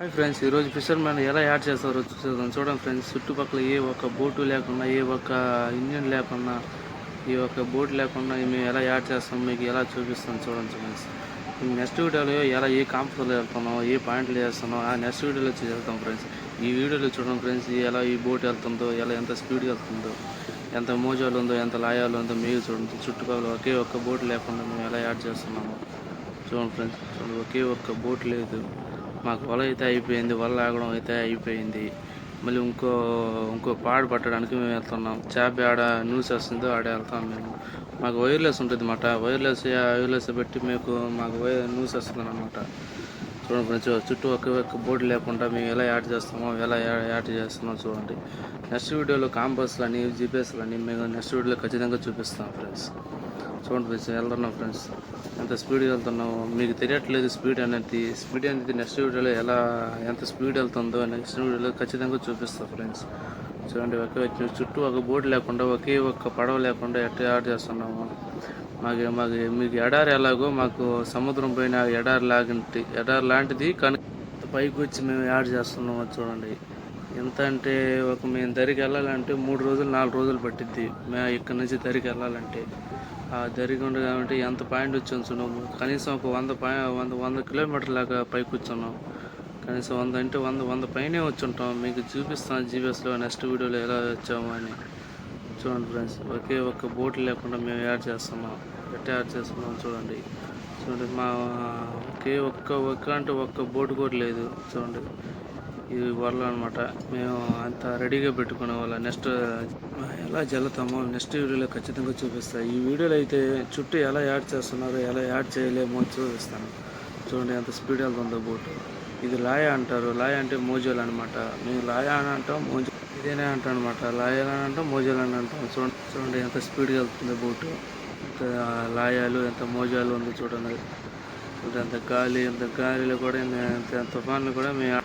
Hi friends, ఈరోజు fishermen ఎలా add చేస్తారో చూడండి ఫ్రెండ్స్. చుట్టుపక్కల ఏ ఒక్క బోటు లేకుండా, ఏ ఒక్క ఇంజన్ లేకుండా, ఈ ఒక్క బోట్ లేకుండా మేము ఎలా యాడ్ చేస్తాం మీకు ఎలా చూపిస్తాం చూడండి ఫ్రెండ్స్. నెక్స్ట్ వీడియోలో ఏ కాంపస్లో వెళ్తున్నాం, ఏ పాయింట్లు చేస్తున్నాం ఆ నెక్స్ట్ వీడియోలో వెళ్తాం ఫ్రెండ్స్. ఈ వీడియోలో చూడండి ఫ్రెండ్స్, ఎలా ఈ బోట్ వెళ్తుందో, ఎంత స్పీడ్గా వెళ్తుందో, ఎంత మోజాలు ఉందో, ఎంత లాయాలు ఉందో మీరు చూడండి. చుట్టుపక్కల ఒకే ఒక్క బోట్ లేకుండా మేము ఎలా యాడ్ చేస్తున్నాము చూడండి ఫ్రెండ్స్. ఒకే ఒక్క బోట్ లేదు. మాకు వల అయితే అయిపోయింది, వల లాగడం అయితే అయిపోయింది. మళ్ళీ ఇంకో పాడు పట్టడానికి మేము వెళ్తున్నాం. చేప ఆడ న్యూస్ వస్తుందో ఆడే వెళ్తాం మేము. మాకు వైర్లెస్ ఉంటుంది అన్నమాట. వైర్లెస్ పెట్టి మాకు న్యూస్ వస్తుంది అనమాట. చూడండి ఫ్రెండ్స్, చుట్టూ ఒక్క బోర్డు లేకుండా మేము ఎలా యాడ్ చేస్తామో, ఎలా యాడ్ చేస్తున్నామో చూడండి. నెక్స్ట్ వీడియోలో కాంపస్లని, జీపీఎస్లని మేము నెక్స్ట్ వీడియోలో ఖచ్చితంగా చూపిస్తాం ఫ్రెండ్స్. చూడండి ఫ్రెండ్స్, వెళ్తున్నాం ఫ్రెండ్స్. ఎంత స్పీడ్గా వెళ్తున్నామో మీకు తెలియట్లేదు. స్పీడ్ అనేది నెక్స్ట్ వీడియోలో ఎంత స్పీడ్ వెళ్తుందో నెక్స్ట్ వీడియోలో ఖచ్చితంగా చూపిస్తాం ఫ్రెండ్స్. చూడండి, చుట్టూ ఒక బోర్డు లేకుండా, ఒకే ఒక్క పడవ లేకుండా ఎట్లా యాడ్ చేస్తున్నాము. మీకు ఎడారి ఎలాగో మాకు సముద్రం పైన ఎడారి లాంటిది, కానీ పైకి వచ్చి మేము యాడ్ చేస్తున్నాము. చూడండి ఎంత అంటే, మేము దరికి వెళ్ళాలంటే 3 రోజులు 4 రోజులు పట్టిద్ది. మేము ఇక్కడ నుంచి దరికి వెళ్ళాలంటే ఆ దరికి ఉండదు కాబట్టి ఎంత పాయింట్ వచ్చి ఉంచున్నాము. కనీసం ఒక 100 కిలోమీటర్ లాగా పైకి వచ్చున్నాం. కనీసం 100 అంటే 100 పైనే వచ్చి ఉంటాం. మీకు చూపిస్తాను జీపీఎస్లో నెక్స్ట్ వీడియోలో ఎలా వచ్చాము అని. చూడండి ఫ్రెండ్స్, ఒకే ఒక్క బోట్ లేకుండా మేము యాడ్ చేస్తున్నాం. ఎట్లా యాడ్ చేస్తున్నాం చూడండి. ఒకే ఒక్క బోట్ కూడా లేదు. చూడండి, ఇది వల్ల అనమాట. మేము అంత రెడీగా పెట్టుకునే వాళ్ళ నెక్స్ట్ ఎలా జల్లుతామో నెక్స్ట్ వీడియోలో ఖచ్చితంగా చూపిస్తాను. ఈ వీడియోలో అయితే చుట్టూ ఎలా యాడ్ చేస్తున్నారో, ఎలా యాడ్ చేయలేమో చూపిస్తాను. చూడండి ఎంత స్పీడ్ వెళ్తుందో బోటు. ఇది లాయ అంటారు. లాయ అంటే మోజోలు అనమాట. మేము లాయ అని అంటాం, ఇదేనే అంటాం అనమాట. లాయలు అని అంటాం, మోజోలు అని అంటాం. చూడండి ఎంత స్పీడ్గా వెళ్తుంది బోటు. ఎంత లాయాలు, ఎంత మోజాలు ఉందో చూడండి. ఎంత గాలిలో కూడా తుఫాన్లు కూడా మేము